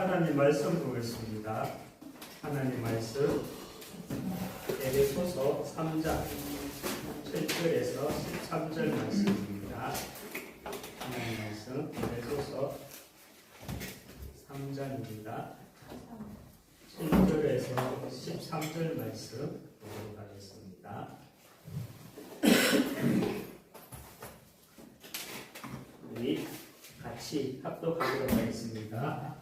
하나님 말씀 보겠습니다. 하나님 말씀 에베소서 3장 7절에서 13절 말씀입니다. 하나님 말씀 에베소서 3장입니다. 7절에서 13절 말씀 보도록 하겠습니다. 우리 같이 합독하도록 하겠습니다.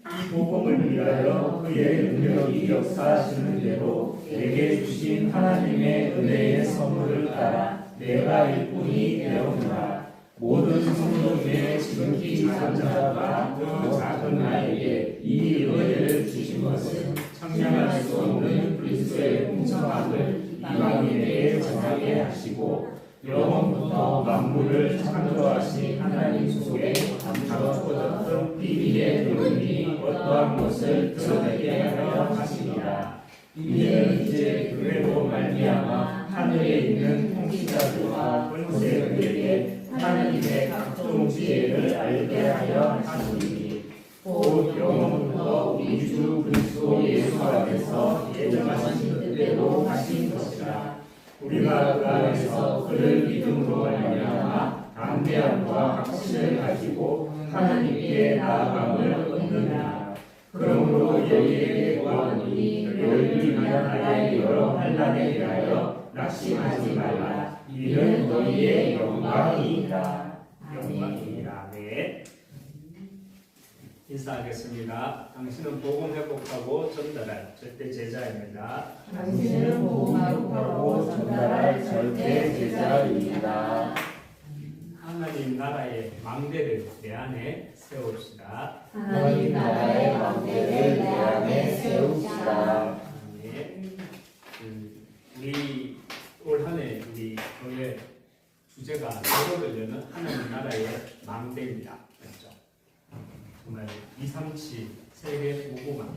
이 복음을 위하여 그의 능력이 역사하시는 대로 내게 주신 하나님의 은혜의 선물을 따라 내가 일꾼이 되었노라. 모든 성도 중에 지극히 작은 자가 그 작은 나에게 이 은혜를 주신 것은 청량할 수 없는 그리스도의 풍성함을 이방인에게 전하게 하시고 영원부터 만물을 창조하신 하나님 속에 감추어졌던 비밀의 교훈이 어떠한 것을 드러내게 하려 하시니라. 이는 이제 그대로 말미암아 하늘에 있는 통치자들과 권세들에게 하나님의 각종 지혜를 알게 하려 하시니 곧 영원부터 우리 주 그리스도 예수 안에서 예정하신 뜻대로 하신 것이라. 우리가 그 안에서 그를 믿음으로 말미암아 담대함과 확신을 가지고 하나님께 나아감을 얻느니라. 그러므로 너희에게 구하노니 너희를 위한 나의 여러 환난에 대하여 낙심하지 말라. 이는 너희의 영광이니라. 영광이니라. 네. 인사하겠습니다. 당신은 복음 회복하고 전달할 절대 제자입니다. 당신은 복음 회복하고 전달할 절대 제자입니다. 하나님 나라의 망대를 내 안에 세웁시다. 하나님 나라의 망대를 내 안에 세웁시다. 네. 우리 올 한 해 우리 교회 주제가 대로를 여는 하나님 나라의 망대입니다. 그렇죠? 정말 237 세계 보고만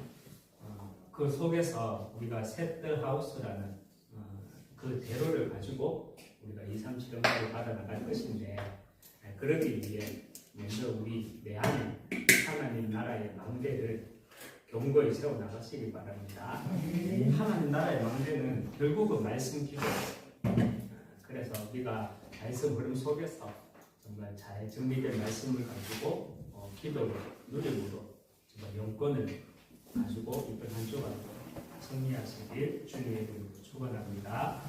그 속에서 우리가 셋들하우스라는 그 대로를 가지고 우리가 237 연구를 받아나갈 것인데 그러기 위해 먼저 우리 내 안에 하나님 나라의 망대를 견고히 세워나가시기 바랍니다. 하나님 나라의 망대는 결국은 말씀 기도예요. 그래서 우리가 말씀 흐름 속에서 정말 잘 정리된 말씀을 가지고 기도로 누림으로 정말 영권을 가지고 이번 한 주간 승리하시길 주님의 이름으로 축원합니다.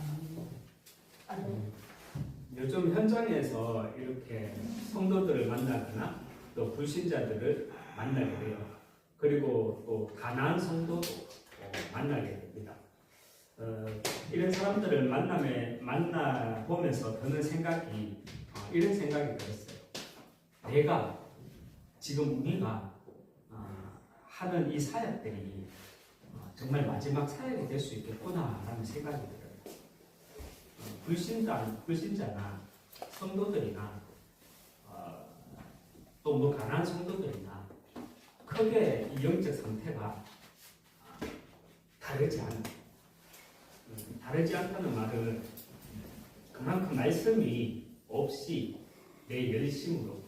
요즘 현장에서 이렇게 성도들을 만나거나 또 불신자들을 만나게 돼요. 그리고 또 가난한 성도도 만나게 됩니다. 이런 사람들을 만나 보면서 드는 생각이 이런 생각이 들었어요. 내가 지금 우리가 하는 이 사역들이 정말 마지막 사역이 될 수 있겠구나라는 생각이 들어요. 불신자나 성도들이나 또 뭐 가난한 성도들이나 크게 이 영적 상태가 다르지 않다는 말은 그만큼 말씀이 없이 내 열심으로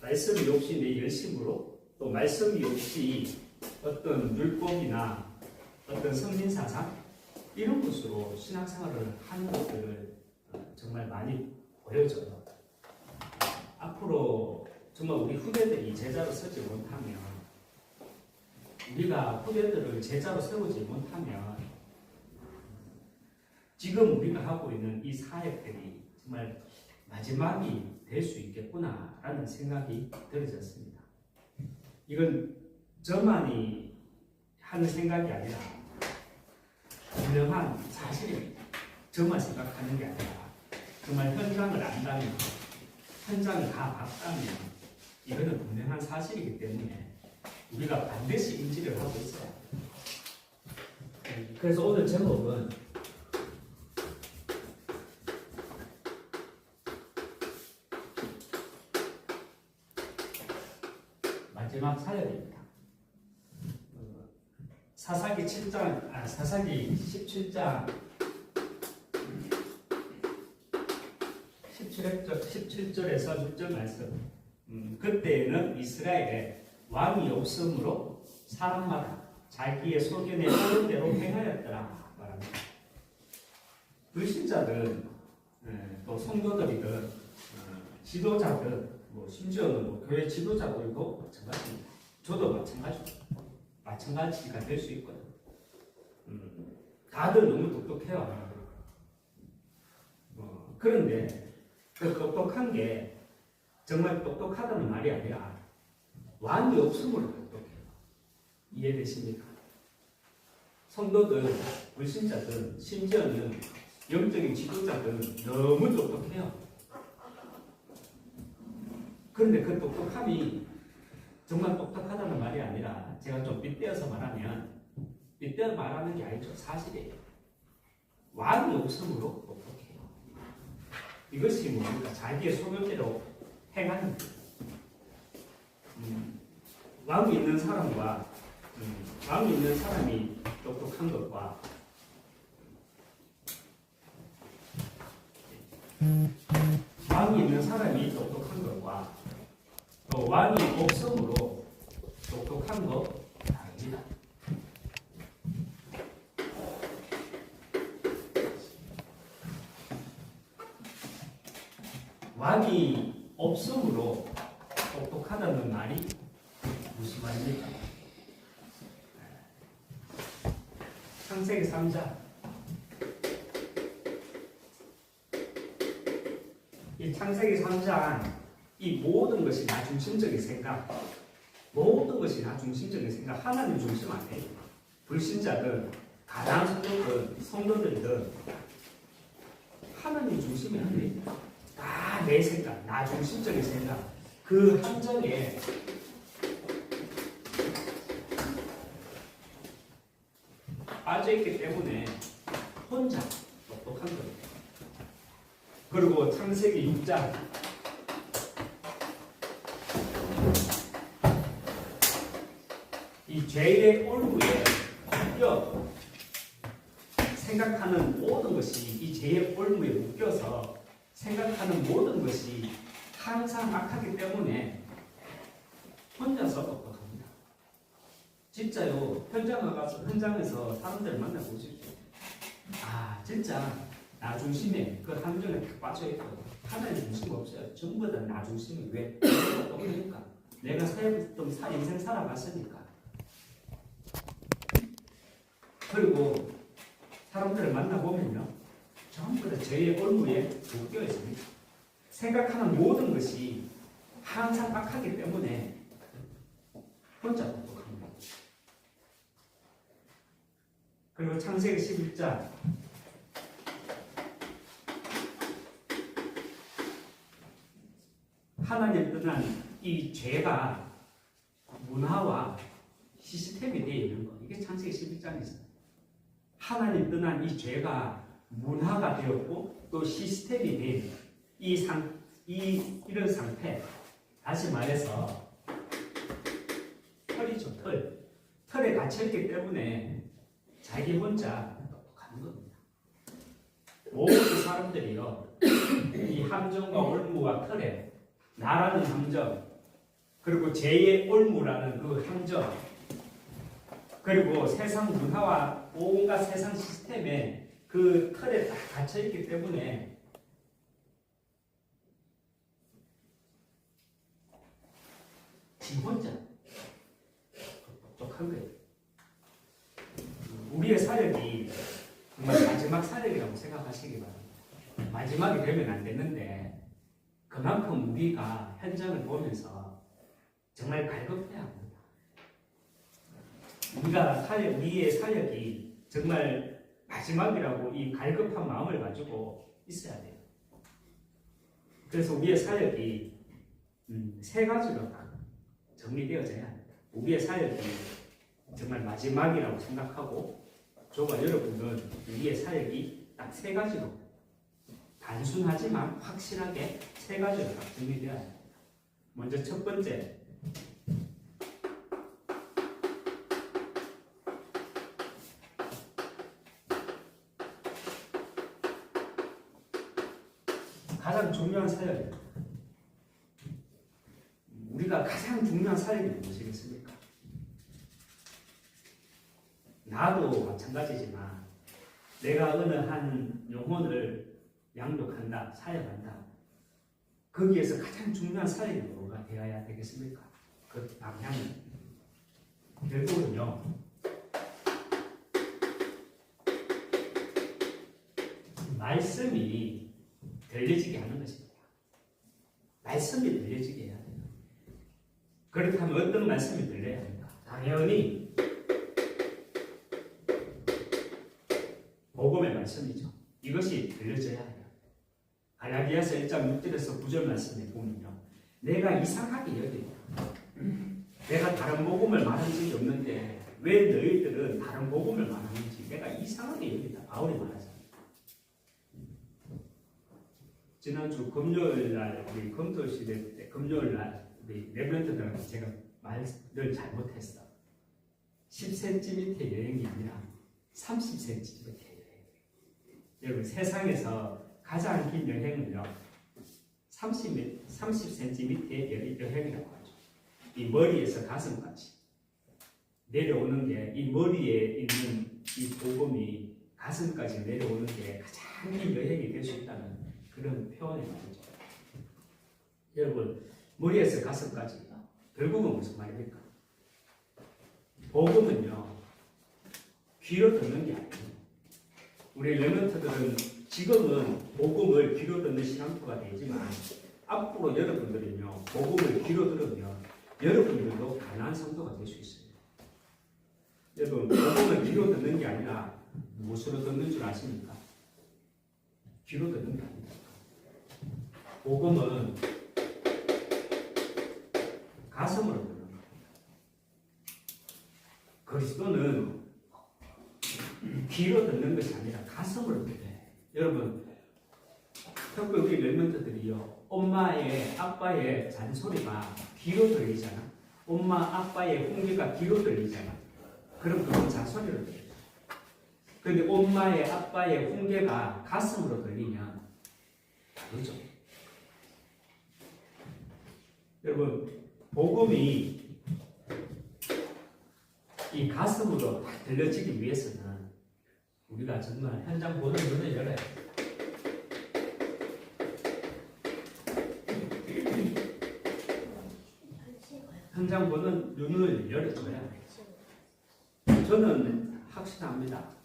말씀이 없이 내 열심으로 또 말씀이 없이 어떤 율법이나 어떤 성민사상 이런 것으로 신앙생활을 하는 것들을 정말 많이 보여져요. 앞으로 정말 우리 후대들이 제자로 서지 못하면 우리가 후대들을 제자로 세우지 못하면 지금 우리가 하고 있는 이 사역들이 정말 마지막이 될 수 있겠구나라는 생각이 들어졌습니다. 이건 저만이 하는 생각이 아니라 분명한 사실입니다. 저만 생각하는 게 아니라 정말 현장을 안다면, 현장을 다 봤다면 이거는 분명한 사실이기 때문에 우리가 반드시 인지를 하고 있어요. 그래서 오늘 제목은 마지막 사역입니다. 사사기 17장 17절에서 6절 말씀. 그때에는 이스라엘에 왕이 없으므로 사람마다 자기의 소견에 오른 대로 행하였더라 말합니다. 불신자들 또 성도들이든 지도자들 심지어는 교회 지도자들도 마찬가지입니다. 저도 마찬가지가 될 수 있거든요. 다들 너무 똑똑해요. 그런데 그 똑똑한 게 정말 똑똑하다는 말이 아니라 왕이 없음으로 똑똑해요. 이해되십니까? 성도들, 불신자들, 심지어는 영적인 지도자들은 너무 똑똑해요. 그런데 그 똑똑함이 정말 똑똑하다는 말이 아니라 제가 좀 빗대어서 말하면 빗대어 말하는 게 아니죠. 사실이에요. 왕이 없음으로 똑똑해요. 이것이 뭡니까? 자기의 소견대로 행하는 거예요. 왕이 있는 사람과 왕이 있는 사람이 똑똑한 것과 왕이 있는 사람이 똑똑한 것과 또 왕이 없음으로 똑똑한 것 다릅니다. 왕이 없음으로 똑똑하다는 말이 무슨 말입니까? 창세기 3장 이 창세기 3장 이 모든 것이 나 중심적인 생각, 모든 것이 나 중심적인 생각, 하나님 중심 아니에요. 불신자들, 가난 성도들이든 하나님 중심이 아니에요. 다 내 생각, 나 중심적인 생각, 그 함정에 빠져있기 때문에 혼자 똑똑한 거예요. 그리고 창세기 6장 이 죄의 올무에 묶여 생각하는 모든 것이 이 죄의 올무에 묶여서 생각하는 모든 것이 항상 악하기 때문에 혼자서 똑똑합니다. 진짜요. 현장에서 사람들을 만나보십시오. 아 진짜 나 중심에 그 함정에 딱 빠져있거든. 하나님 중심 없어요. 전부 다 나 중심이 왜? 똑똑하니까. 내가 살던 인생 살아봤으니까. 그리고 사람들을 만나보면요. 전부 다 죄의 올무에 묶여 있습니다. 생각하는 모든 것이 항상 악하기 때문에 혼자 똑똑합니다. 그리고 창세기 11장 하나님 떠난 이 죄가 문화와 시스템이 되어 있는 거. 이게 창세기 11장이잖아요. 하나님 떠난 이 죄가 문화가 되었고 또 시스템이 된 이런 상태. 다시 말해서 털이죠, 털. 털에 갇혀있기 때문에 자기 혼자 똑똑한 겁니다. 모든 사람들이요, 이 함정과 올무와 털에 나라는 함정, 그리고 죄의 올무라는 그 함정, 그리고 세상 문화와 온갖 세상 시스템에 그 틀에 딱 갇혀있기 때문에 지 혼자 똑똑한 거예요. 우리의 사역이 정말 마지막 사역이라고 생각하시기 바랍니다. 마지막이 되면 안 되는데 그만큼 우리가 현장을 보면서 정말 갈급해야 합니다. 우리의 사역이 정말 마지막이라고 이 갈급한 마음을 가지고 있어야 돼요. 그래서 우리의 사역이 세 가지로 딱 정리되어져야 합니다. 우리의 사역이 정말 마지막이라고 생각하고 저와 여러분은 우리의 사역이 딱 세 가지로 단순하지만 확실하게 세 가지로 딱 정리되어야 합니다. 먼저 첫 번째, 가장 중요한 사역입니다. 우리가 우리가 가장 중요한 사역이 무엇이겠습니까? 나도 마찬가지지만 내가 어느 한 영혼을 양육한다, 사역한다. 거기에서 가장 중요한 사역이 뭐가 되어야 되겠습니까? 그 방향은 결국은요. 말씀이 들려지게 하는 것입니다. 말씀이 들려지게 해야 돼요. 그렇다면 어떤 말씀이 들려야 합니까? 당연히 복음의 말씀이죠. 이것이 들려져야 해요. 갈라디아서 1장 6절에서 9절 말씀에 보면요. 내가 이상하게 여긴다. 내가 다른 복음을 말한 적이 없는데 왜 너희들은 다른 복음을 말하는지 내가 이상하게 여긴다. 바울이 말하잖아요. 지난주 금요일날 우리 검토시대 때 금요일날 우리 랩런트들한테 제가 말을 잘못했어. 10cm 여행이 아니라 30cm 여행. 여러분 세상에서 가장 긴 여행은요 30cm의 여행이라고 하죠. 이 머리에서 가슴까지 내려오는 게 이 머리에 있는 이 복음이 가슴까지 내려오는 게 가장 긴 여행이 될 수 있다는 그런 표현이 나오죠. 여러분 머리에서 가슴까지 결국은 무슨 말입니까? 복음은요 귀로 듣는 게 아니에요. 우리 렘넌트들은 지금은 복음을 귀로 듣는 시간표가 되지만 앞으로 여러분들은요 복음을 귀로 들으면 여러분들도 가난한 성도가 될 수 있어요. 여러분 복음을 귀로 듣는 게 아니라 무엇으로 듣는 줄 아십니까? 귀로 듣는 게 아닙니다. 복음은 가슴으로 듣는 겁니다. 그리스도는 귀로 듣는 것이 아니라 가슴으로 들어요. 여러분, 특히 우리 렘넌트들이요, 엄마의 아빠의 잔소리가 귀로 들리잖아. 엄마 아빠의 훈계가 귀로 들리잖아. 그럼 그건 잔소리로 들려요. 그런데 엄마의 아빠의 훈계가 가슴으로 들리면 다르죠. 여러분, 복음이 이 가슴으로 딱 들려지기 위해서는 우리가 정말 현장 보는 눈을 열어야 돼요. 현장 보는 눈을 열어줘야 돼요. 저는 확신합니다.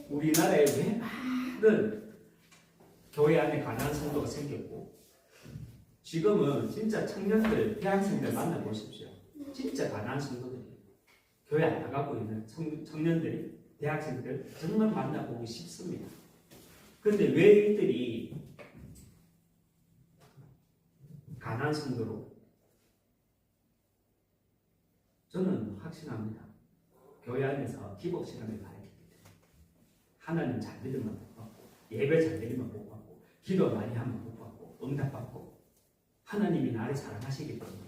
우리나라에 왜 많은 교회 안에 가난한 성도가 생겼고 지금은 진짜 청년들, 대학생들 만나보십시오. 진짜 가난한 성도들이에요. 교회 안 나가고 있는 청년들이, 대학생들 정말 만나보기 쉽습니다. 그런데 왜 이들이 가난한 성도로? 저는 확신합니다. 교회 안에서 기복 시간을 가르치기 때문에 하나님 잘 믿으면 복 받고 예배 잘 드리면 복 받고 기도 많이 하면 복 받고 응답 받고 하나님이 나를 사랑하시기 때문에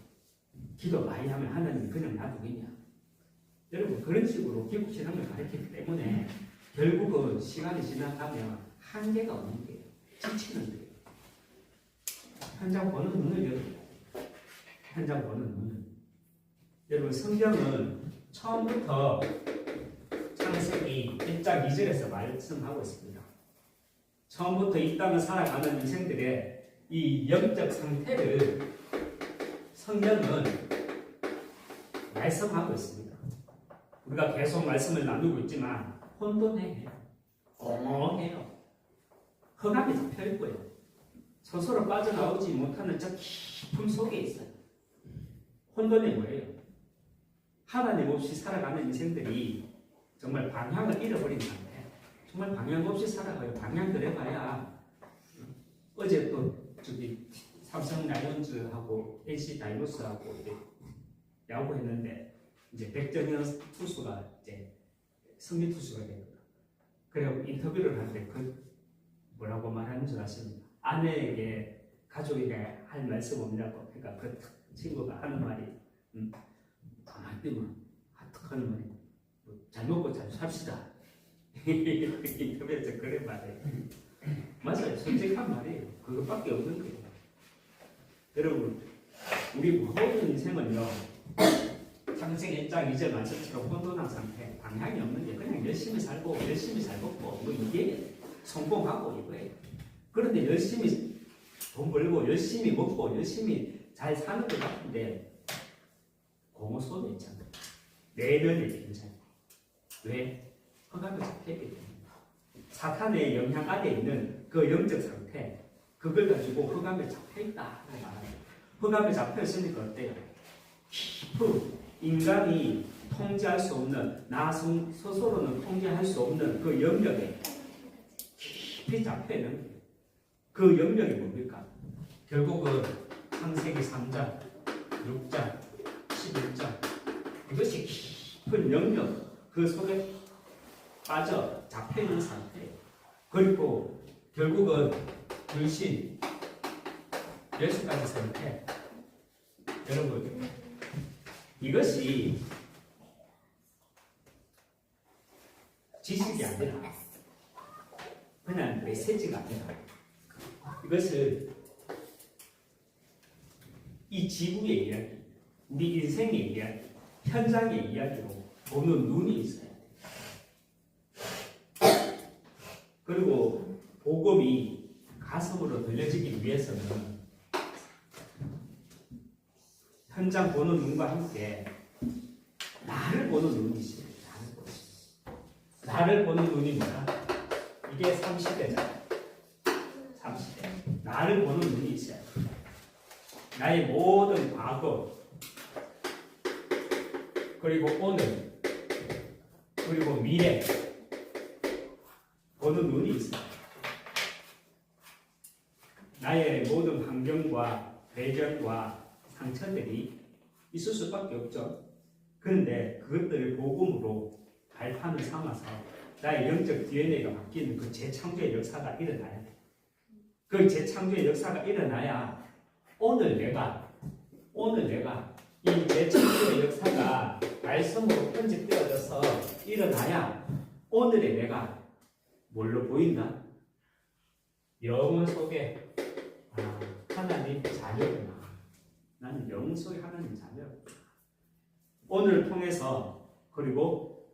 기도 많이 하면 하나님이 그냥 놔두겠냐? 여러분 그런 식으로 기복 시간을 가르치기 때문에 결국은 시간이 지나가면 한계가 없는 거예요. 지치는 거예요. 현장 보는 눈을 열어요. 현장 보는 눈을. 여러분 성경은 처음부터 창세기 1장 2절에서 말씀하고 있습니다. 처음부터 이 땅을 살아가는 인생들의 이 영적 상태를 성경은 말씀하고 있습니다. 우리가 계속 말씀을 나누고 있지만 혼돈해요. 엉엉해요. 흑암이 잡혀있을 거예요. 스스로 빠져나오지 못하는 저 깊은 속에 있어요. 혼돈이 뭐예요? 하나님 없이 살아가는 인생들이 정말 방향을 잃어버린 상태. 정말 방향 없이 살아가요. 방향 그래봐야 어제 또 저기 삼성 라이온즈하고 NC 다이노스하고 이제 야구했는데 이제 백정현 투수가 이제 승리 투수가 됩니다. 그리고 인터뷰를 하는데 그 뭐라고 말하는 줄 아십니까? 아내에게 가족에게 할 말씀 없냐고. 그러니까 그 친구가 하는 말이 가만히 뜨면 하는 말이 잘 먹고 잘 삽시다. 인터뷰에서 그런 말이에요. 맞아요. 솔직한 말이에요. 그것밖에 없는 거예요. 여러분 우리 모든 인생은요, 창세기 1장 2절 말씀처럼 혼돈한 상태, 방향이 없는 게 그냥 열심히 살고 열심히 살 먹고 뭐 이게 성공하고 이거예요. 그런데 열심히 돈 벌고 열심히 먹고 열심히 잘 사는 것 같은데 공허소도 있잖아요. 내면의 괜찮아요. 왜? 허감에 잡혀있기 때문에. 사탄의 영향 아래 있는 그 영적 상태, 그걸 가지고 허감에 잡혀있다 하는 말이에요. 허감에 잡혀있으니까 어때요? 깊은 인간이 통제할 수 없는, 나 스스로는 통제할 수 없는 그 영역에 깊이 잡혀있는 거예요. 그 영역이 뭡니까? 결국은 창세기 3장, 6장, 11장, 이것이 깊은 영역, 그 속에 빠져 잡혀있는 상태예요. 그리고 결국은 불신, 10가지 선택. 여러분, 이것이 지식이 아니라 그냥 메시지가 아니라 이것을 이 지구의 이야기, 우리 인생의 이야기, 현장의 이야기로 보는 눈이 있어야 돼요. 그리고 복음이 가슴으로 들려지기 위해서는 현장 보는 눈과 함께 나를 보는 눈이 있어요. 나를 보는 눈이 뭐야? 이게 30대잖아. 30대. 나를 보는 눈이 있어요. 나의 모든 과거, 그리고 오늘, 그리고 미래 보는 눈이 있어요. 나의 모든 환경과 배경과 상처들이 있을 수밖에 없죠. 그런데 그것들을 복음으로 발판을 삼아서 나의 영적 DNA가 바뀌는 그 재창조의 역사가 일어나야 돼. 그 재창조의 역사가 일어나야 오늘 내가 이 재창조의 역사가 말씀으로 편집되어져서 일어나야 오늘의 내가 뭘로 보인다? 영혼 속에 하나님 자녀구나. 나는 영혼 속에 하나님 자녀. 오늘을 통해서 그리고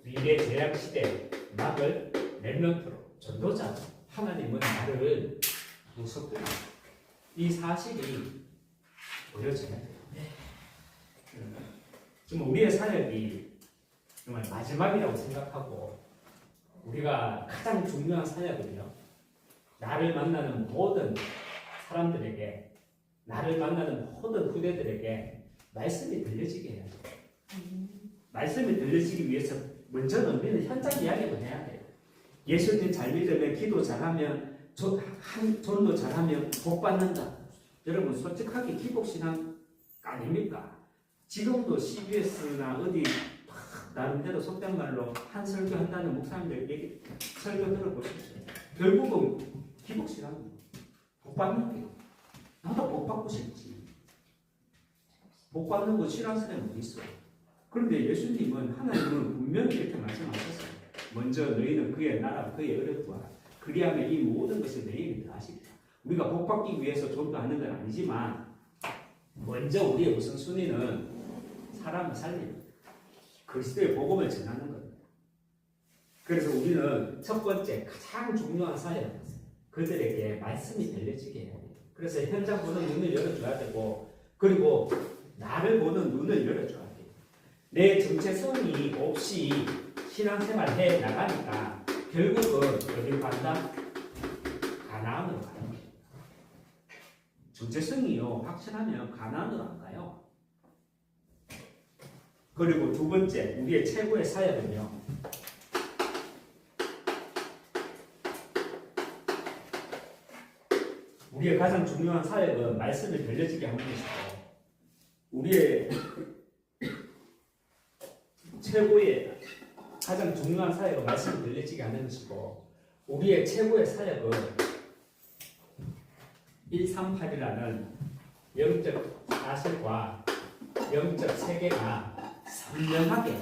미래 제약 시대 막을 렘넌트로 전도자 하나님은 나를 무섭구나. 이 사실이 보여져야 돼요. 지금 우리의 사역이 정말 마지막이라고 생각하고 우리가 가장 중요한 사역은요. 나를 만나는 모든 사람들에게, 나를 만나는 모든 후대들에게 말씀이 들려지게 해야 돼요. 말씀이 들려지기 위해서 먼저는 우리는 현장 이야기를 해야 돼요. 예수님 잘 믿으면, 기도 잘하면, 전도 잘하면 복 받는다. 여러분 솔직하게 기복신앙 아닙니까? 지금도 CBS나 어디 나름대로 속된 말로 한 설교 한다는 목사님들 얘기 설교 들어보십시오. 결국은 기복신앙 복 받는 게 나도 복 받고 싶지. 복 받는 거 싫어하는 사람은 어디 있어? 그런데 예수님은 하나님은 분명히 이렇게 말씀하셨어요. 먼저 너희는 그의 나라 그의 의를 구하라. 그리하면 이 모든 것을 너희에게 더하시리라. 우리가 복 받기 위해서 전도하는 건 아니지만 먼저 우리의 우선순위는 사람을 살리는 그리스도의 복음을 전하는 겁니다. 그래서 우리는 첫 번째 가장 중요한 사역은 그들에게 말씀이 들려지게 해야 돼요. 그래서 현장 보는 눈을 열어줘야 되고 그리고 나를 보는 눈을 열어줘야 돼요. 내 정체성이 없이 신앙생활 해 나가니까 결국은 어디로 간다? 가나안으로 가는 거예요. 정체성이요 확실하면 가나안으로 안 가요. 그리고 두 번째 우리의 최고의 사역은요. 우리의 가장 중요한 사역은 말씀을 들려지게 하는 것이고 우리의 최고의 가장 중요한 사역은 말씀을 들려지게 하는 것이고 우리의 최고의 사역은 138이라는 영적 사실과 영적 세계가 선명하게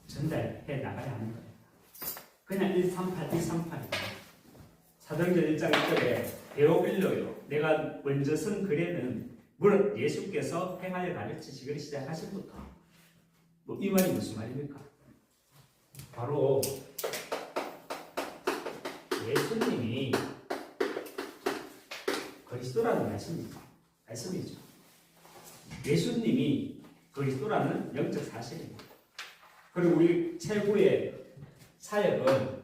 전달해 나가야 하는 거예요. 그냥 138, 138이에요. 사도행전 1장 1절에 데오빌로요. 내가 먼저 쓴 글에는 물론 예수께서 행하여 가르치시기를 시작하신 부터 뭐 이 말이 무슨 말입니까? 바로 예수님이 그리스도라는 말씀이죠. 예수님이 그리스도라는 영적 사실입니다. 그리고 우리 최고의 사역은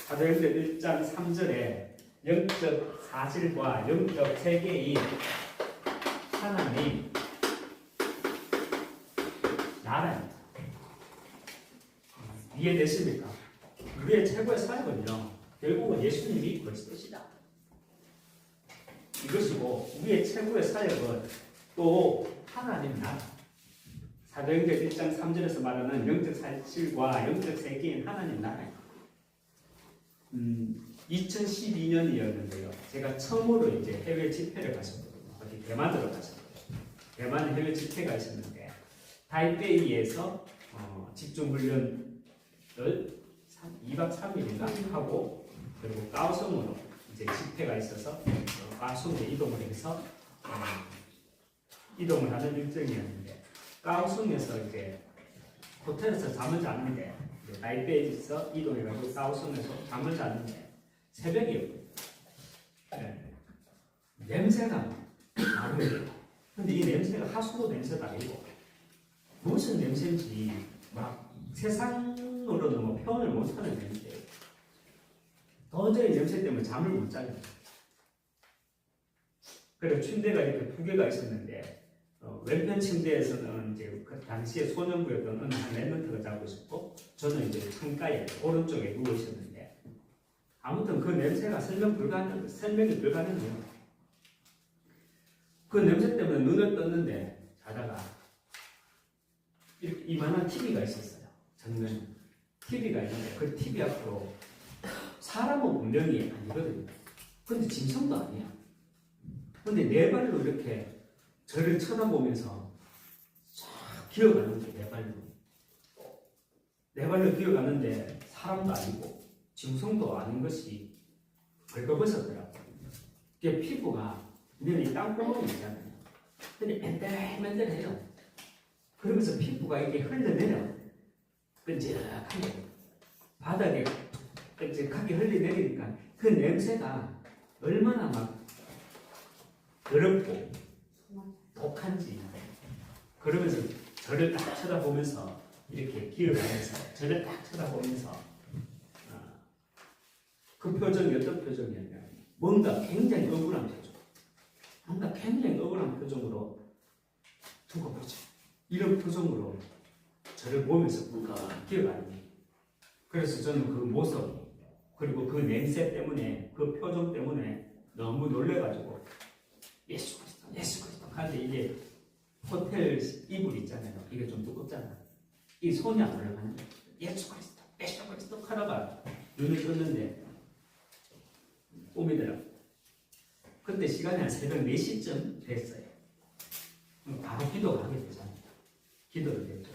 사도행전 1장 3절에 영적 사실과 영적 세계인 하나님 나라입니다. 이해되십니까? 우리의 최고의 사역은요, 결국은 예수님이 그리스도시다. 이것이고, 우리의 최고의 사역은 또 하나님 나라. 사도행전 1장 3절에서 말하는 영적 사실과 영적 세계인 하나님 나라입니다. 2012년이었는데요. 제가 처음으로 이제 해외 집회를 갔었거든요. 어디 대만으로 갔었거든요. 대만 해외 집회가 있었는데, 타이베이에서 집중훈련을 2박 3일인가 하고, 그리고 가오성으로 이제 집회가 있어서 가오성에 이동을 해서 이동을 하는 일정이었는데, 가오성에서 이제 호텔에서 잠을 자는데, 타이베이에서 이동해가지고 가오성에서 잠을 자는데 새벽이었거든요. 네. 냄새가 나는데, 근데 이 냄새가 하수도 냄새가 아니고 무슨 냄새인지 막 세상으로는 뭐 표현을 못하는 냄새예요. 도저히 냄새 때문에 잠을 못 자요. 그래서 침대가 이렇게 두 개가 있었는데 왼편 침대에서는 이제 그 당시에 소년부였던 어느 한 랩런트가 자고 있었고, 저는 이제 창가에 오른쪽에 누워 있었는데, 아무튼 그 냄새가 설명이 불가능해요. 그 냄새 때문에 눈을 떴는데 자다가 이렇게 이만한 TV가 있었어요. 정면에 TV가 있는데 그 TV 앞으로 사람은 분명히 아니거든요. 근데 짐승도 아니야. 근데 네 발로 이렇게 저를 쳐다보면서 쫙 기어가는데, 네 발로 기어가는데 사람도 아니고 짐승도 아닌 것이 벌거벗었더라고요. 이게 피부가 눈이 땅구멍이 있잖아요. 근데 맨들맨들해요. 그러면서 피부가 이게 흘러내려 끈적하게 바닥에 끈적하게 흘러내리니까 그 냄새가 얼마나 막 더럽고 독한지. 그러면서 저를 딱 쳐다보면서 이렇게 기어가면서 저를 딱 쳐다보면서 그 표정이 어떤 표정이었냐면 뭔가 굉장히 억울한 표정으로 두고 보죠. 이런 표정으로 저를 보면서 뭔가 기어가는 거예요. 그래서 저는 그 모습 그리고 그 냄새 때문에 그 표정 때문에 너무 놀래가지고 예수 그리스도 하는데 이게 호텔 이불 있잖아요. 이게 좀 두껍잖아. 이 손이 안 올라가는 거예요. 예수 그리스도 하다가 눈을 떴는데 꿈이더라고요. 그때 시간이 한 새벽 4시쯤 됐어요. 바로 기도하게 되잖아요. 기도를 했죠.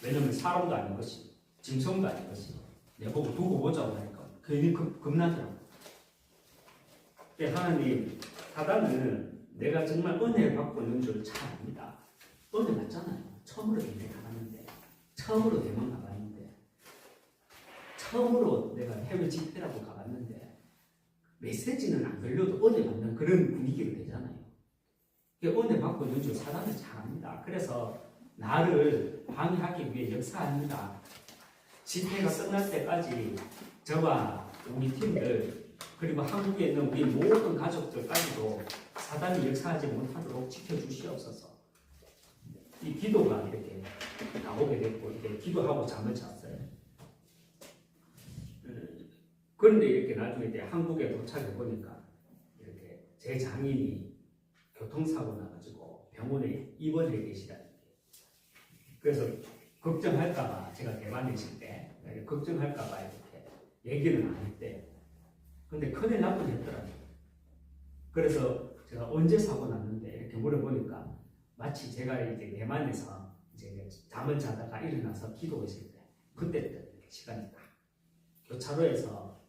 왜냐면 사람도 아닌 것이, 짐승도 아닌 것이 내보고 두고 보자고 하니까 괜히 겁나더라고요. 하나님, 사단은 내가 정말 은혜를 받고 있는 줄 잘 압니다. 은혜 받잖아요. 처음으로 대만 가봤는데, 처음으로 내가 해외 집회라고 가봤는데, 메시지는 안 걸려도 은혜 받는 그런 분위기가 되잖아요. 은혜 받고 있는 줄 사단은 잘 압니다. 그래서 나를 방해하기 위해 역사합니다. 집회가 끝날 때까지 저와 우리 팀들, 그리고 한국에 있는 우리 모든 가족들까지도 사단이 역사하지 못하도록 지켜주시옵소서. 이 기도가 이렇게 나오게 됐고, 이렇게 기도하고 잠을 잤어요. 그런데 이렇게 나중에 이제 한국에 도착해 보니까 이렇게 제 장인이 교통사고 나가지고 병원에 입원해 계시다는 게. 그래서 걱정할까봐 제가 대만에 있을 때 걱정할까봐 이렇게 얘기는 안 했대요. 근데 큰일 날 뻔했더라고요. 그래서 제가 언제 사고 났는데 이렇게 물어보니까 마치 제가 이제 대만에서 이제 잠을 자다가 일어나서 기도했을 때 그때 시간이 딱 교차로에서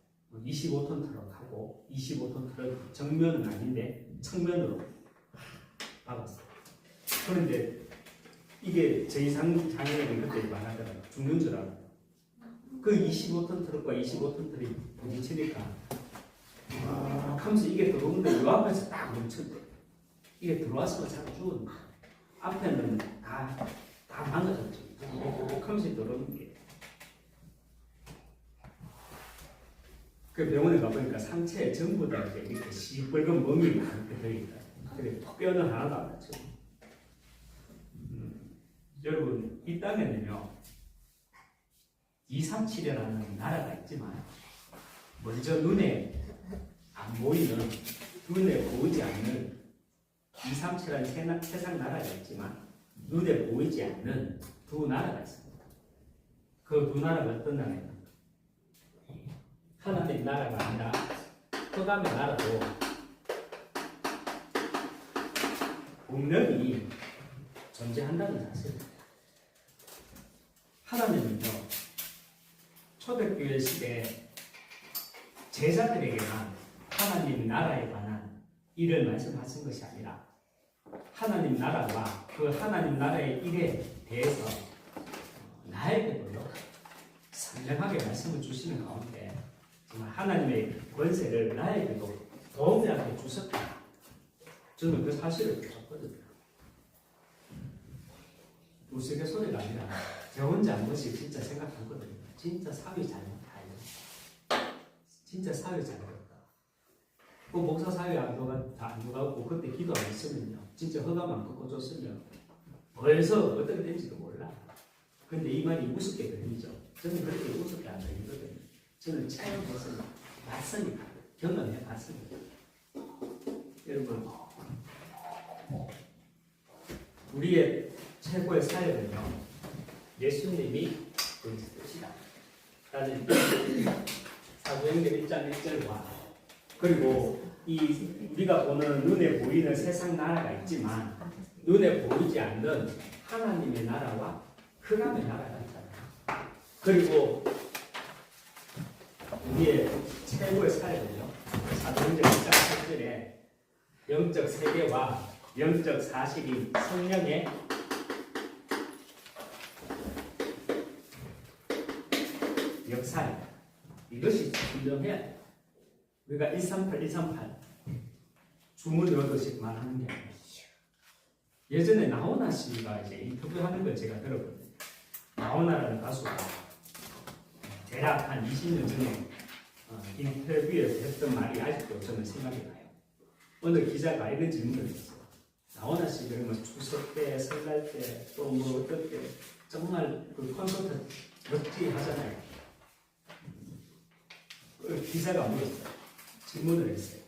25톤 트럭하고 25톤 트럭 정면은 아닌데 측면으로 박았어요. 그런데 이게 저희 장인어른 그때 말하더라고요. 죽는 줄 알아요. 그 25톤 트럭과 25톤 트럭이 부딪히니까 하면서 이게 들어오는데 요 앞에서 딱 멈췄대. 이게 들어왔으면 잘 죽었는데 앞에는 다 망가졌죠. 하면서 들어오는 게. 그 병원에 가보니까 상체에 전부 다 이렇게 시뻘건 멍이 이렇게 들어있다. 근데 뼈는 하나도 안 났죠. 여러분, 이 땅에는요, 237이라는 나라가 있지만, 먼저 눈에 안 보이는, 눈에 보이지 않는 237이라는 세상 나라가 있지만, 눈에 보이지 않는 두 나라가 있습니다. 그 두 나라가 어떤 나라입니까? 하나님 나라가 아니라 흑암의 나라도 분명히 존재한다는 사실입니다. 하나님은요, 초대교회 시대에 제자들에게만 하나님 나라에 관한 일을 말씀하신 것이 아니라 하나님 나라와 그 하나님 나라의 일에 대해서 나에게도요, 선명하게 말씀을 주시는 가운데 정말 하나님의 권세를 나에게도 동일하게 주셨다. 저는 그 사실을 보셨거든요. 우스갯소리가 아니라 저 혼자 한 번씩 진짜 생각하거든요. 진짜 사위 잘못하요. 진짜 사위 잘못했다. 그 목사 사위 안 누가고 그때 기도 안 했으면요. 진짜 허가만 꺾어줬으면 벌써 어떻게 된지도 몰라. 근데 이 말이 우습게 들리죠. 저는 그렇게 우습게 안 들리거든요. 저는 체험해서 봤으니까, 경험해 봤으니까. 여러분, 우리의 최고의 사역은요, 예수님이 보여주시다. 라는 사도행전 1장 1절과 그리고 우리가 보는 눈에 보이는 세상 나라가 있지만 눈에 보이지 않는 하나님의 나라와 흑암의 나라가 있잖아요. 그리고 우리의 최고의 사역은요, 사도행전 1장 1절에 영적 세계와 영적 사실이 성령의 역사입니다. 이것이 분명해야 돼요. 우리가 138, 138 주문을 얻으시기만 하는 게 아니에요. 예전에 나훈아 씨가 이제 인터뷰하는 걸 제가 들었거든요. 나훈아라는 가수가 대략 한 20년 전에 인터뷰에서 했던 말이 아직도 저는 생각이 나요. 어느 기자가 이런 질문을 했어요. 나훈아 씨 그러면 추석 때, 설날 때, 또 뭐 어떨 때 정말 그 콘서트 멋지게 하잖아요. 그 기자가 물었어요. 질문을 했어요.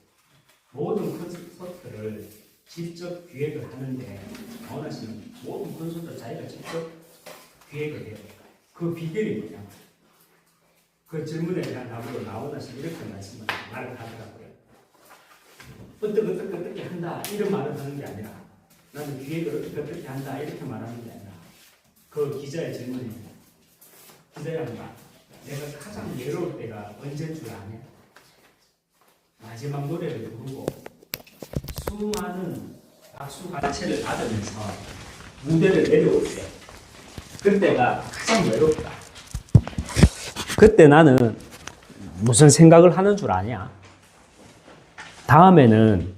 모든 콘서트를 직접 기획을 하는데 나훈아 씨는 모든 콘서트 자기가 직접 기획을 해요. 그 비결이 뭐냐? 그 질문에 대한 답으로 나훈아 씨 이렇게 말을 하더라고요. 어떻게 한다 이런 말을 하는 게 아니라 나는 기획을 어떻게 한다 이렇게 말하는 게 아니라 그 기자의 질문이 기자양반 내가 가장 외로울 때가 언제인 줄 아냐? 마지막 노래를 부르고 수많은 박수 가채를 받으면서 무대를 내려올 때 그때가 가장 외롭다. 그때 나는 무슨 생각을 하는 줄 아냐? 다음에는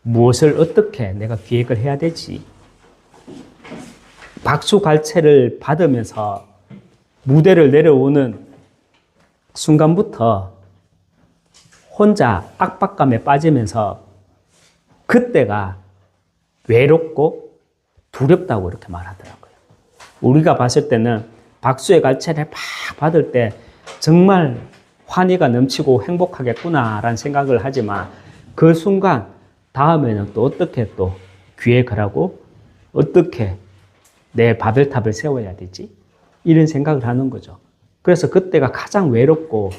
무엇을 어떻게 내가 기획을 해야 되지? 박수 갈채를 받으면서 무대를 내려오는 순간부터 혼자 압박감에 빠지면서 그때가 외롭고 두렵다고 이렇게 말하더라고요. 우리가 봤을 때는 박수의 갈채를 막 받을 때 정말 환희가 넘치고 행복하겠구나라는 생각을 하지만 그 순간 다음에는 또 어떻게 또 기획을 하고 어떻게 내 바벨탑을 세워야 되지? 이런 생각을 하는 거죠. 그래서 그때가 가장 외롭고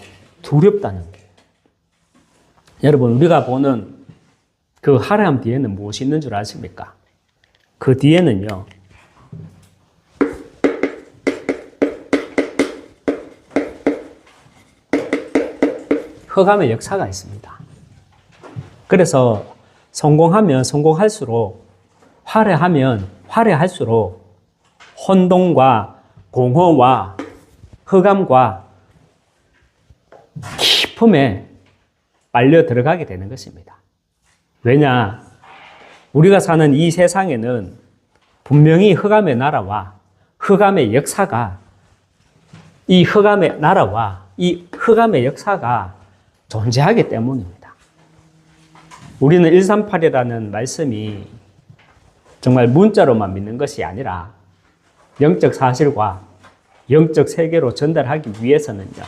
두렵다는 거예요. 여러분, 우리가 보는 그 하람 뒤에는 무엇이 있는 줄 아십니까? 그 뒤에는요, 흑암의 역사가 있습니다. 그래서 성공하면 성공할수록, 화려하면 화려할수록 혼돈과 공허와 흑암과 깊음에 빨려 들어가게 되는 것입니다. 왜냐? 우리가 사는 이 세상에는 분명히 흑암의 나라와 흑암의 역사가, 이 흑암의 나라와 이 흑암의 역사가 존재하기 때문입니다. 우리는 138이라는 말씀이 정말 문자로만 믿는 것이 아니라 영적 사실과 영적 세계로 전달하기 위해서는요,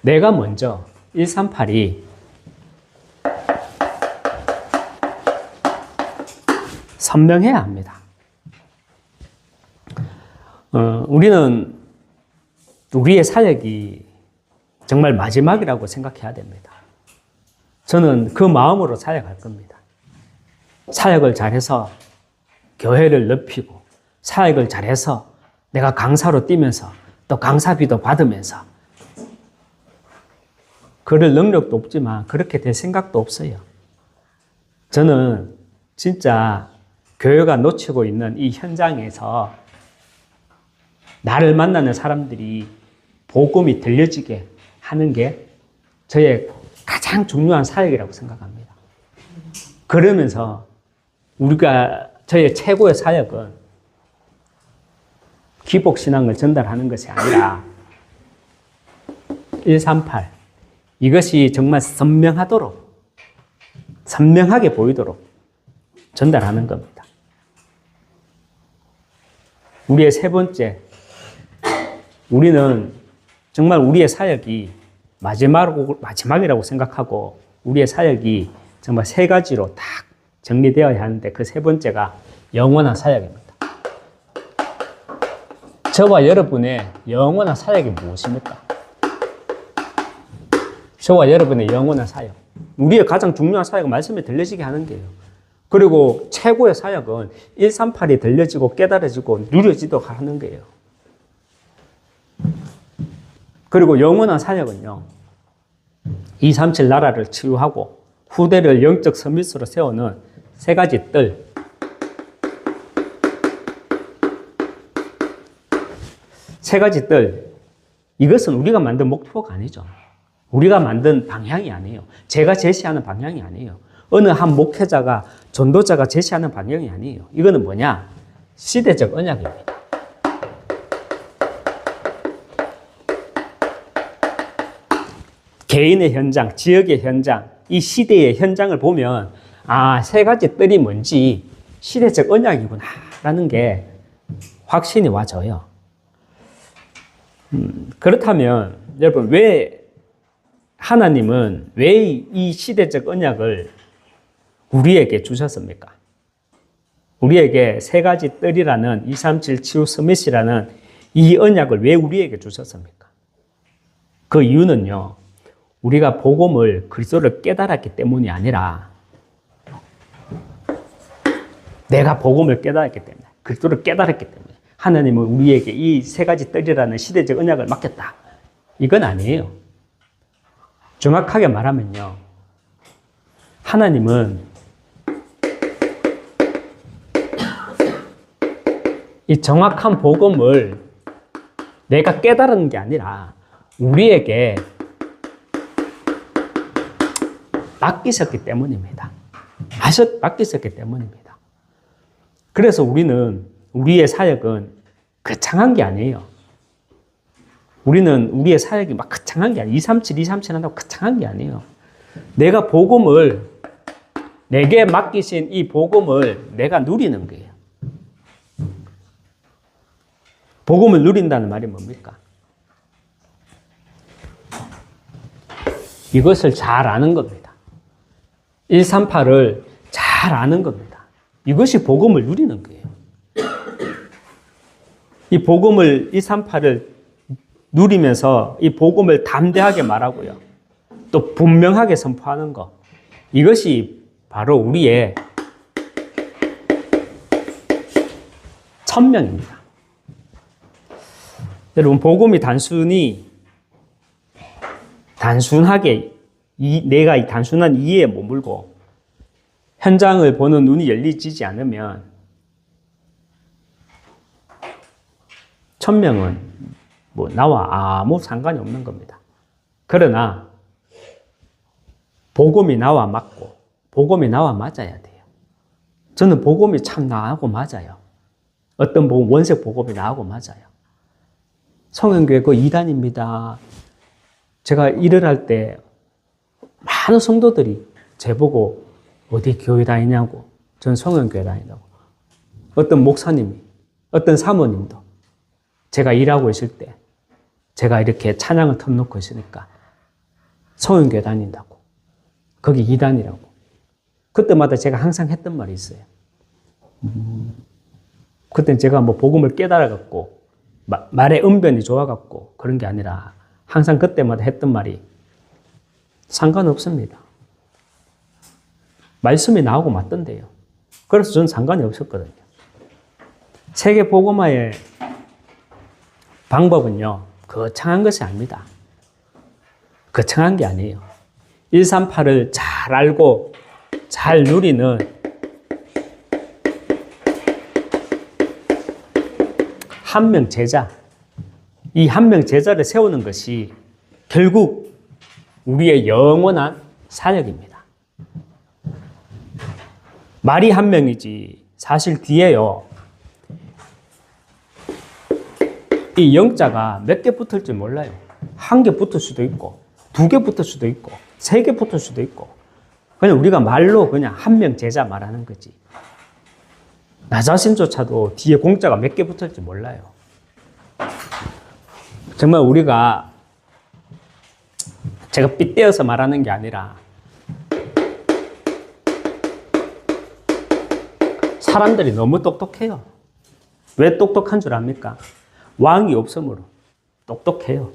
내가 먼저 138이 선명해야 합니다. 우리는 우리의 사역이 정말 마지막이라고 생각해야 됩니다. 저는 그 마음으로 사역할 겁니다. 사역을 잘해서 교회를 넓히고, 사역을 잘해서 내가 강사로 뛰면서 또 강사비도 받으면서, 그럴 능력도 없지만 그렇게 될 생각도 없어요. 저는 진짜 교회가 놓치고 있는 이 현장에서 나를 만나는 사람들이 복음이 들려지게 하는 게 저의 가장 중요한 사역이라고 생각합니다. 그러면서 저의 최고의 사역은 기복신앙을 전달하는 것이 아니라 138, 이것이 정말 선명하도록, 선명하게 보이도록 전달하는 겁니다. 우리의 세 번째, 우리는 정말 우리의 사역이 마지막이라고 생각하고, 우리의 사역이 정말 세 가지로 딱 정리되어야 하는데, 그 세 번째가 영원한 사역입니다. 저와 여러분의 영원한 사역이 무엇입니까? 저와 여러분의 영원한 사역. 우리의 가장 중요한 사역은 말씀에 들려지게 하는 거예요. 그리고 최고의 사역은 138이 들려지고 깨달아지고 누려지도록 하는 거예요. 그리고 영원한 사역은요, 237 나라를 치유하고 후대를 영적 서밋으로 세우는 세 가지 뜰. 세 가지 뜰. 이것은 우리가 만든 목표가 아니죠. 우리가 만든 방향이 아니에요. 제가 제시하는 방향이 아니에요. 어느 한 목회자가, 전도자가 제시하는 방향이 아니에요. 이거는 뭐냐? 시대적 언약입니다. 개인의 현장, 지역의 현장, 이 시대의 현장을 보면, 아, 세 가지 뜰이 뭔지 시대적 언약이구나 라는 게 확신이 와져요. 그렇다면 여러분, 하나님은 왜 이 시대적 언약을 우리에게 주셨습니까? 우리에게 세 가지 뜰이라는 237 치유 서밋이라는 이 언약을 왜 우리에게 주셨습니까? 그 이유는요, 우리가 복음을, 그리스도를 깨달았기 때문이 아니라, 내가 복음을 깨달았기 때문에, 그리스도를 깨달았기 때문에 하나님은 우리에게 이 세 가지 뜰이라는 시대적 언약을 맡겼다. 이건 아니에요. 정확하게 말하면요, 하나님은 이 정확한 복음을 내가 깨달은 게 아니라 우리에게 맡기셨기 때문입니다. 맡기셨기 때문입니다. 그래서 우리의 사역은 거창한 게 아니에요. 우리의 사역이 막 거창한 게 아니에요. 237 한다고 거창한 게 아니에요. 내가 내게 맡기신 이 복음을 내가 누리는 거예요. 복음을 누린다는 말이 뭡니까? 이것을 잘 아는 겁니다. 138을 잘 아는 겁니다. 이것이 복음을 누리는 거예요. 이 복음을, 138을 누리면서 이 복음을 담대하게 말하고요, 또 분명하게 선포하는 것, 이것이 바로 우리의 천명입니다. 여러분, 복음이 단순하게 내가 이 단순한 이해에 머물고 현장을 보는 눈이 열리지 않으면 1000명은 뭐 나와 아무 상관이 없는 겁니다. 그러나 복음이 나와 맞고 복음이 나와 맞아야 돼요. 저는 복음이 참 나하고 맞아요. 어떤 복음, 원색 복음이 나하고 맞아요. 성현교회 그 2단입니다. 제가 일을 할 때 많은 성도들이 저보고 어디 교회 다니냐고, 전 성현교회 다니냐고. 어떤 목사님이, 어떤 사모님도 제가 일하고 있을 때 제가 이렇게 찬양을 턴놓고 있으니까 성현교회 다닌다고. 거기 2단이라고. 그때마다 제가 항상 했던 말이 있어요. 그때 제가 뭐 복음을 깨달아갖고 말의 언변이 좋아갖고 그런 게 아니라 항상 그때마다 했던 말이 상관없습니다. 말씀이 나오고 맞던데요. 그래서 저는 상관이 없었거든요. 세계 복음화의 방법은요, 거창한 것이 아닙니다. 거창한 게 아니에요. 138을 잘 알고 잘 누리는 한 명 제자, 이 한 명 제자를 세우는 것이 결국 우리의 영원한 사역입니다. 말이 한 명이지 사실 뒤에요, 이 영자가 몇 개 붙을지 몰라요. 1개 붙을 수도 있고 2개 붙을 수도 있고 3개 붙을 수도 있고, 그냥 우리가 말로 그냥 한 명 제자 말하는 거지. 나 자신조차도 뒤에 공짜가 몇 개 붙을지 몰라요. 정말 우리가, 제가 빗대어서 말하는 게 아니라 사람들이 너무 똑똑해요. 왜 똑똑한 줄 압니까? 왕이 없으므로 똑똑해요.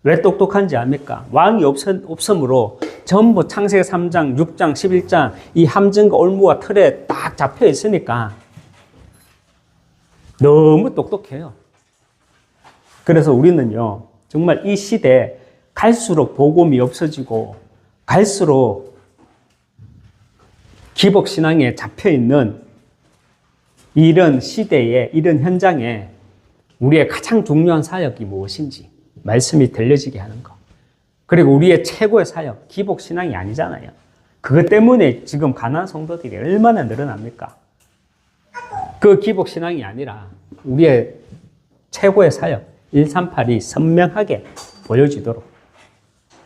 왜 똑똑한지 압니까? 왕이 없으므로 전부 창세기 3장, 6장, 11장 이 함정과 올무와 틀에 딱 잡혀 있으니까 너무 똑똑해요. 그래서 우리는요, 정말 이 시대에 갈수록 복음이 없어지고 갈수록 기복신앙에 잡혀있는 이런 시대에, 이런 현장에 우리의 가장 중요한 사역이 무엇인지 말씀이 들려지게 하는 것. 그리고 우리의 최고의 사역, 기복신앙이 아니잖아요. 그것 때문에 지금 가난한 성도들이 얼마나 늘어납니까? 그 기복신앙이 아니라 우리의 최고의 사역, 138이 선명하게 보여지도록.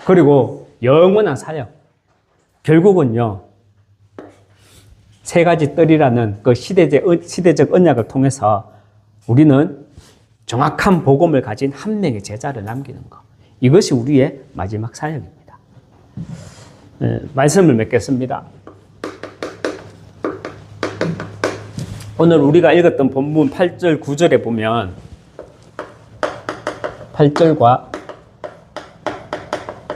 그리고 영원한 사역. 결국은요, 3가지 뜰이라는 그 시대적 언약을 통해서 우리는 정확한 복음을 가진 한 명의 제자를 남기는 것. 이것이 우리의 마지막 사역입니다. 말씀을 맺겠습니다. 오늘 우리가 읽었던 본문 8절, 9절에 보면 8절과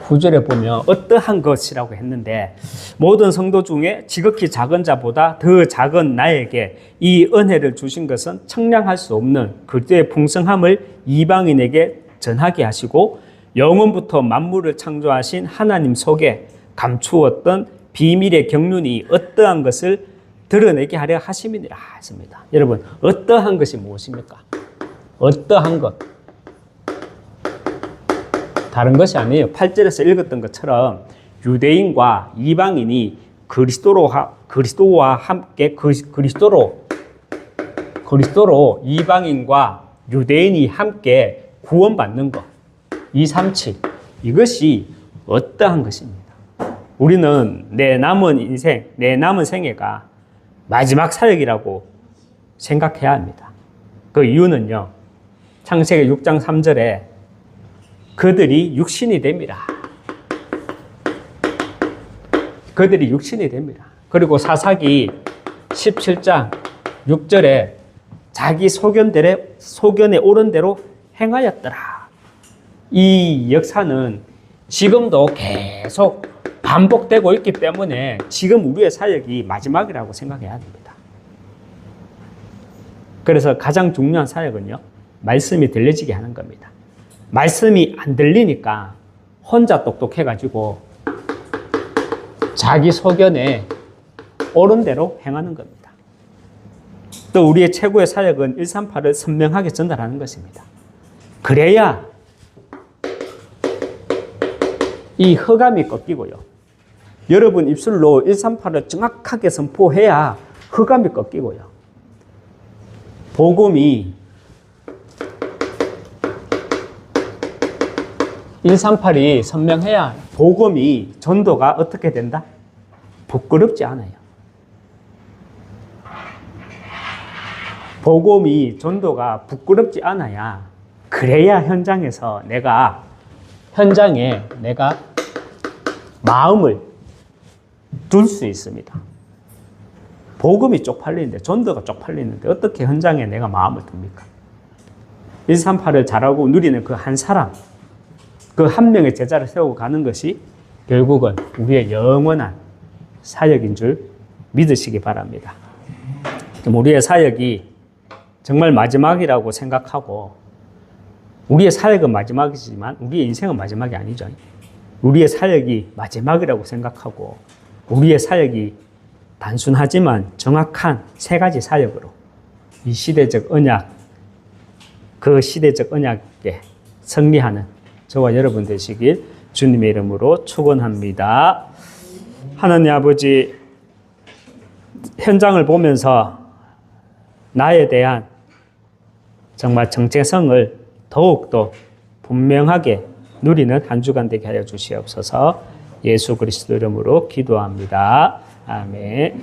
9절에 보면 어떠한 것이라고 했는데, 모든 성도 중에 지극히 작은 자보다 더 작은 나에게 이 은혜를 주신 것은 청량할 수 없는 그때의 풍성함을 이방인에게 전하게 하시고 영원부터 만물을 창조하신 하나님 속에 감추었던 비밀의 경륜이 어떠한 것을 드러내게 하려 하심이니라 했습니다. 여러분, 어떠한 것이 무엇입니까? 어떠한 것. 다른 것이 아니에요. 8절에서 읽었던 것처럼 유대인과 이방인이 그리스도와 함께 그리스도로 이방인과 유대인이 함께 구원받는 것. 237. 이것이 어떠한 것입니다. 우리는 내 남은 인생, 내 남은 생애가 마지막 사역이라고 생각해야 합니다. 그 이유는요, 창세기 6장 3절에 그들이 육신이 됩니다. 그들이 육신이 됩니다. 그리고 사사기 17장 6절에 자기 소견에 옳은 대로 행하였더라. 이 역사는 지금도 계속 반복되고 있기 때문에 지금 우리의 사역이 마지막이라고 생각해야 합니다. 그래서 가장 중요한 사역은요, 말씀이 들려지게 하는 겁니다. 말씀이 안 들리니까 혼자 똑똑해가지고 자기 소견에 옳은 대로 행하는 겁니다. 또 우리의 최고의 사역은 138을 선명하게 전달하는 것입니다. 그래야 이 흑암이 꺾이고요. 여러분 입술로 138을 정확하게 선포해야 흑암이 꺾이고요. 복음이 138이 선명해야 복음이 전도가 어떻게 된다? 부끄럽지 않아요. 복음이 전도가 부끄럽지 않아야 그래야 현장에 내가 마음을 둘 수 있습니다. 복음이 쪽팔리는데 전도가 쪽팔리는데 어떻게 현장에 내가 마음을 둡니까? 138을 잘하고 누리는 그 한 사람, 그 한 명의 제자를 세우고 가는 것이 결국은 우리의 영원한 사역인 줄 믿으시기 바랍니다. 우리의 사역이 정말 마지막이라고 생각하고 우리의 사역은 마지막이지만 우리의 인생은 마지막이 아니죠. 우리의 사역이 마지막이라고 생각하고 우리의 사역이 단순하지만 정확한 세 가지 사역으로 이 시대적 언약, 그 시대적 언약에 승리하는 저와 여러분 되시길 주님의 이름으로 축원합니다. 하나님 아버지, 현장을 보면서 나에 대한 정말 정체성을 더욱더 분명하게 누리는 한 주간 되게 하여 주시옵소서. 예수 그리스도 이름으로 기도합니다. 아멘.